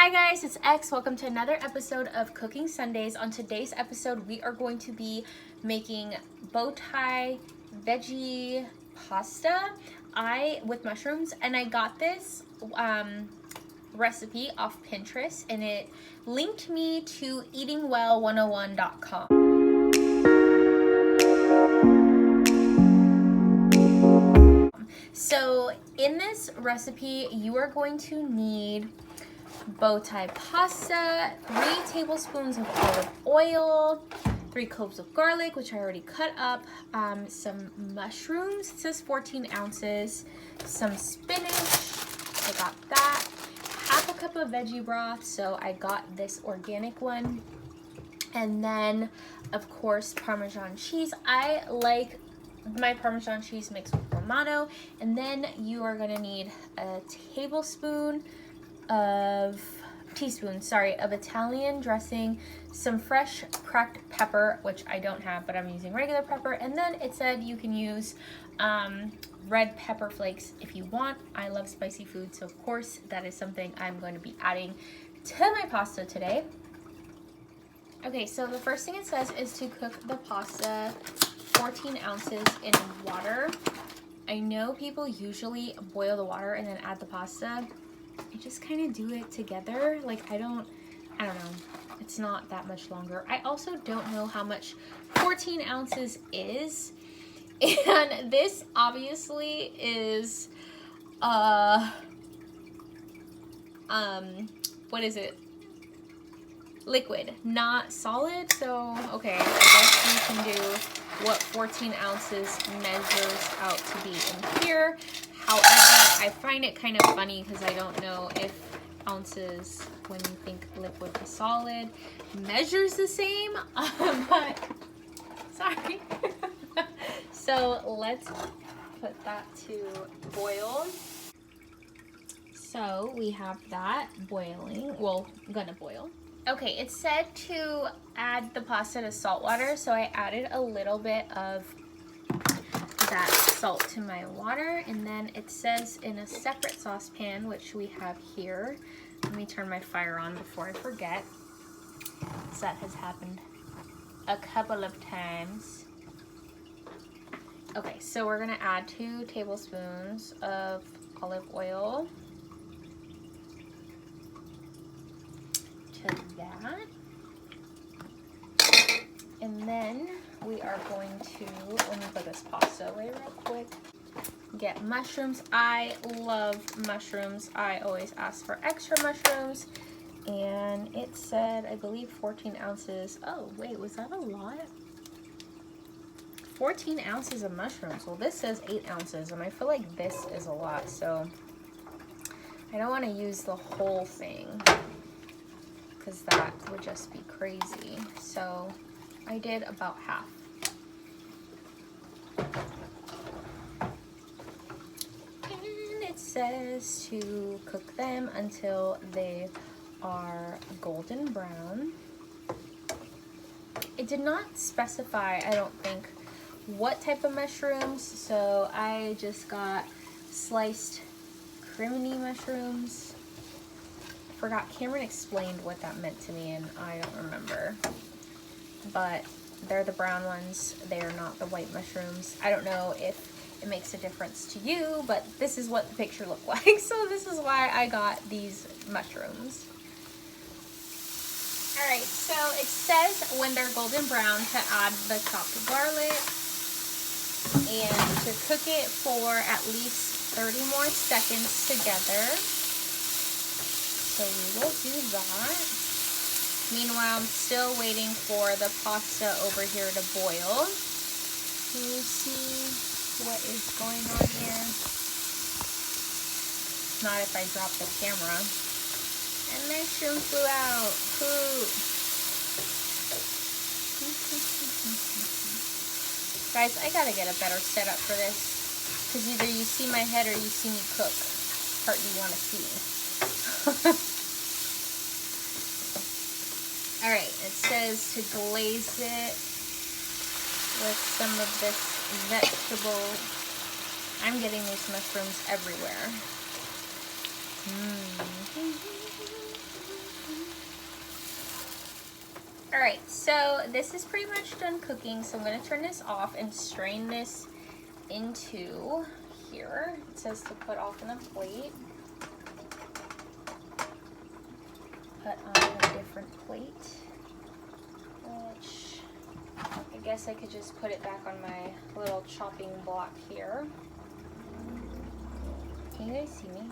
Hi guys, it's X. Welcome to another episode of Cooking Sundays. On today's episode, we are going to be making bow tie veggie pasta with mushrooms, and I got this recipe off Pinterest, and it linked me to eatingwell101.com. So in this recipe, you are going to need bow tie pasta, 3 tablespoons of olive oil, 3 cloves of garlic, which I already cut up, some mushrooms, it says 14 ounces, some spinach, I got that, half a cup of veggie broth, so I got this organic one, and then of course Parmesan cheese. I like my Parmesan cheese mixed with Romano. And then you are gonna need a teaspoon of Italian dressing, some fresh cracked pepper, which I don't have, but I'm using regular pepper. And then it said you can use red pepper flakes if you want. I love spicy food, so of course that is something I'm going to be adding to my pasta today. Okay, so the first thing it says is to cook the pasta 14 ounces in water. I know people usually boil the water and then add the pasta. I just kind of do it together. Like I don't know. It's not that much longer. I also don't know how much 14 ounces is. And this obviously is, what is it? Liquid, not solid. So, okay, I guess we can do what 14 ounces measures out to be in here. However, I find it kind of funny because I don't know if ounces, when you think liquid to solid, measures the same, but sorry. So let's put that to boil. So we have that boiling, well, gonna boil. Okay, it said to add the pasta to salt water, so I added a little bit of that salt to my water, and then it says in a separate saucepan, which we have here. Let me turn my fire on before I forget, because that has happened a couple of times. Okay, so we're gonna add 2 tablespoons of olive oil to that. And then we are going to, let me put this pasta away real quick. Get mushrooms. I love mushrooms. I always ask for extra mushrooms. And it said, I believe 14 ounces. Oh, wait, was that a lot? 14 ounces of mushrooms. Well, this says 8 ounces, and I feel like this is a lot. So I don't want to use the whole thing, because that would just be crazy. So I did about half. And it says to cook them until they are golden brown. It did not specify, I don't think, what type of mushrooms, so I just got sliced crimini mushrooms. Forgot, Cameron explained what that meant to me and I don't remember, but they're the brown ones. They are not the white mushrooms. I don't know if it makes a difference to you, but this is what the picture looked like, so this is why I got these mushrooms. Alright, so it says when they're golden brown to add the chopped garlic and to cook it for at least 30 more seconds together. So we will do that. Meanwhile, I'm still waiting for the pasta over here to boil. Can you see what is going on here? Not if I drop the camera. And my shrimp flew out. Poop. Guys, I gotta get a better setup for this, because either you see my head or you see me cook. Part you want to see. Alright, it says to glaze it with some of this vegetable. I'm getting these mushrooms everywhere. All right, so this is pretty much done cooking. So I'm gonna turn this off and strain this into here. It says to put off in a plate. Put on a different plate, which I guess I could just put it back on my little chopping block here. Can you guys see me?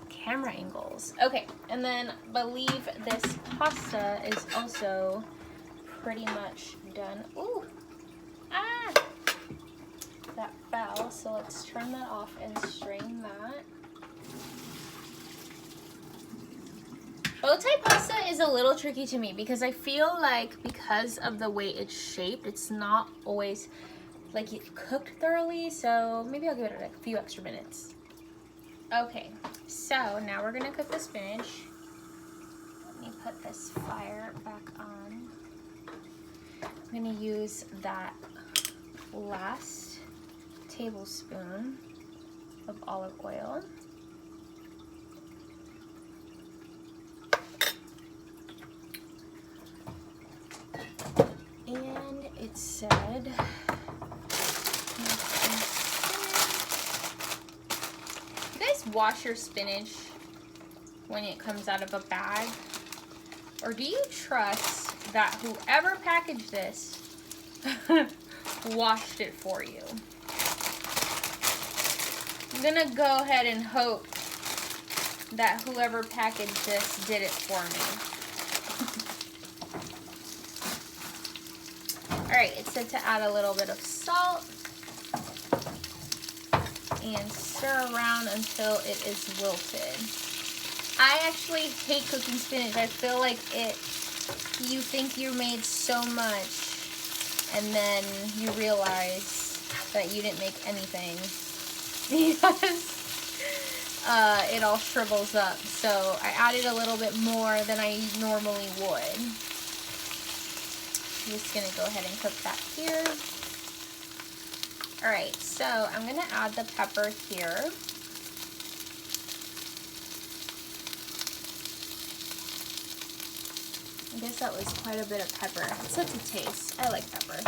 Camera angles. Okay, and then I believe this pasta is also pretty much done. Ooh, ah, that fell. So let's turn that off and strain that. Bow tie pasta is a little tricky to me because I feel like because of the way it's shaped, it's not always like it cooked thoroughly. So maybe I'll give it like a few extra minutes. Okay, so now we're gonna cook the spinach. Let me put this fire back on. I'm gonna use that last tablespoon of olive oil. And it said, you guys wash your spinach when it comes out of a bag? Or do you trust that whoever packaged this washed it for you? I'm gonna go ahead and hope that whoever packaged this did it for me. Alright, it said to add a little bit of salt and stir around until it is wilted. I actually hate cooking spinach. I feel like you think you made so much and then you realize that you didn't make anything because it all shrivels up. So I added a little bit more than I normally would. I'm just gonna go ahead and cook that here. All right, so I'm gonna add the pepper here. I guess that was quite a bit of pepper. It said to taste. I like pepper.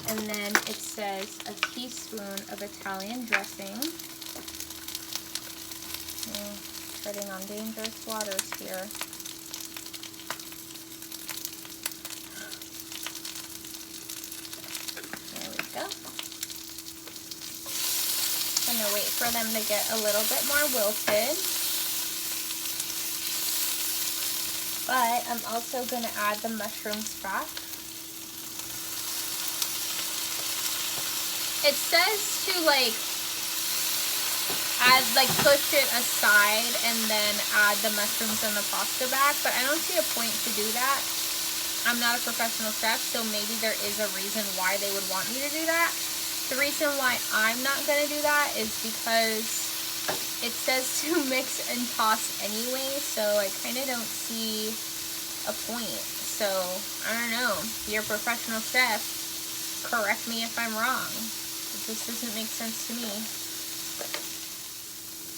And then it says a teaspoon of Italian dressing. Treading on dangerous waters here. I'm gonna wait for them to get a little bit more wilted. But I'm also gonna add the mushrooms back. It says to push it aside and then add the mushrooms and the pasta back, but I don't see a point to do that. I'm not a professional chef, so maybe there is a reason why they would want me to do that. The reason why I'm not going to do that is because it says to mix and toss anyway, so I kind of don't see a point. So, I don't know. You're a professional chef. Correct me if I'm wrong. It just doesn't make sense to me.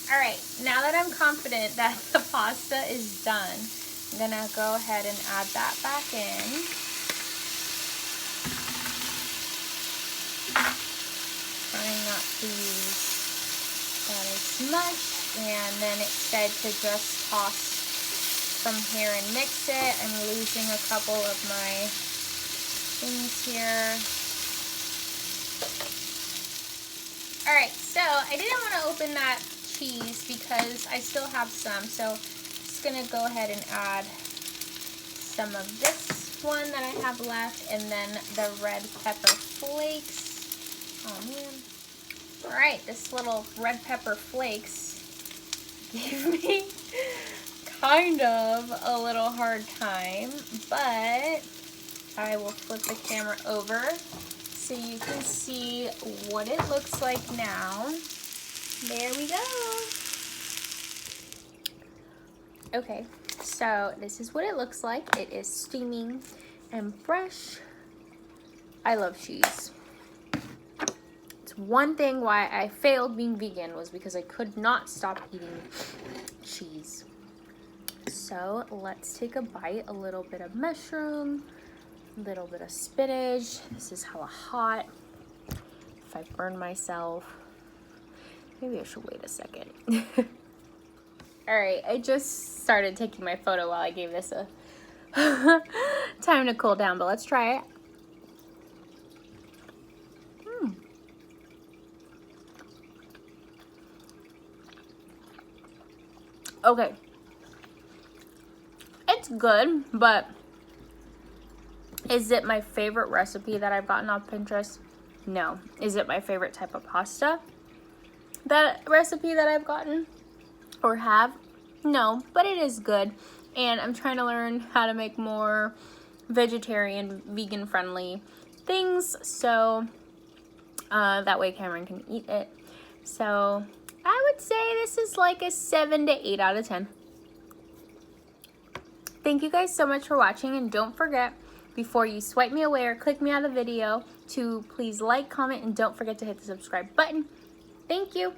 Alright, now that I'm confident that the pasta is done, I'm going to go ahead and add that back in. Trying not to use that as much, and then it said to just toss from here and mix it. I'm losing a couple of my things here. Alright, so I didn't want to open that cheese because I still have some, so I'm just going to go ahead and add some of this one that I have left, and then the red pepper flakes. Oh man. Alright, this little red pepper flakes gave me kind of a little hard time, but I will flip the camera over so you can see what it looks like now. There we go. Okay, so this is what it looks like. It is steaming and fresh. I love cheese. One thing why I failed being vegan was because I could not stop eating cheese. So let's take a bite. A little bit of mushroom, a little bit of spinach. This is hella hot. If I burn myself, maybe I should wait a second. All right, I just started taking my photo while I gave this a time to cool down, but let's try it. Okay. It's good, but is it my favorite recipe that I've gotten off Pinterest? No. Is it my favorite type of pasta? That recipe that I've gotten or have? No, but it is good. And I'm trying to learn how to make more vegetarian, vegan friendly things so that way Cameron can eat it. So I would say this is like a 7 to 8 out of 10. Thank you guys so much for watching, and don't forget, before you swipe me away or click me out of the video, to please like, comment, and don't forget to hit the subscribe button. Thank you.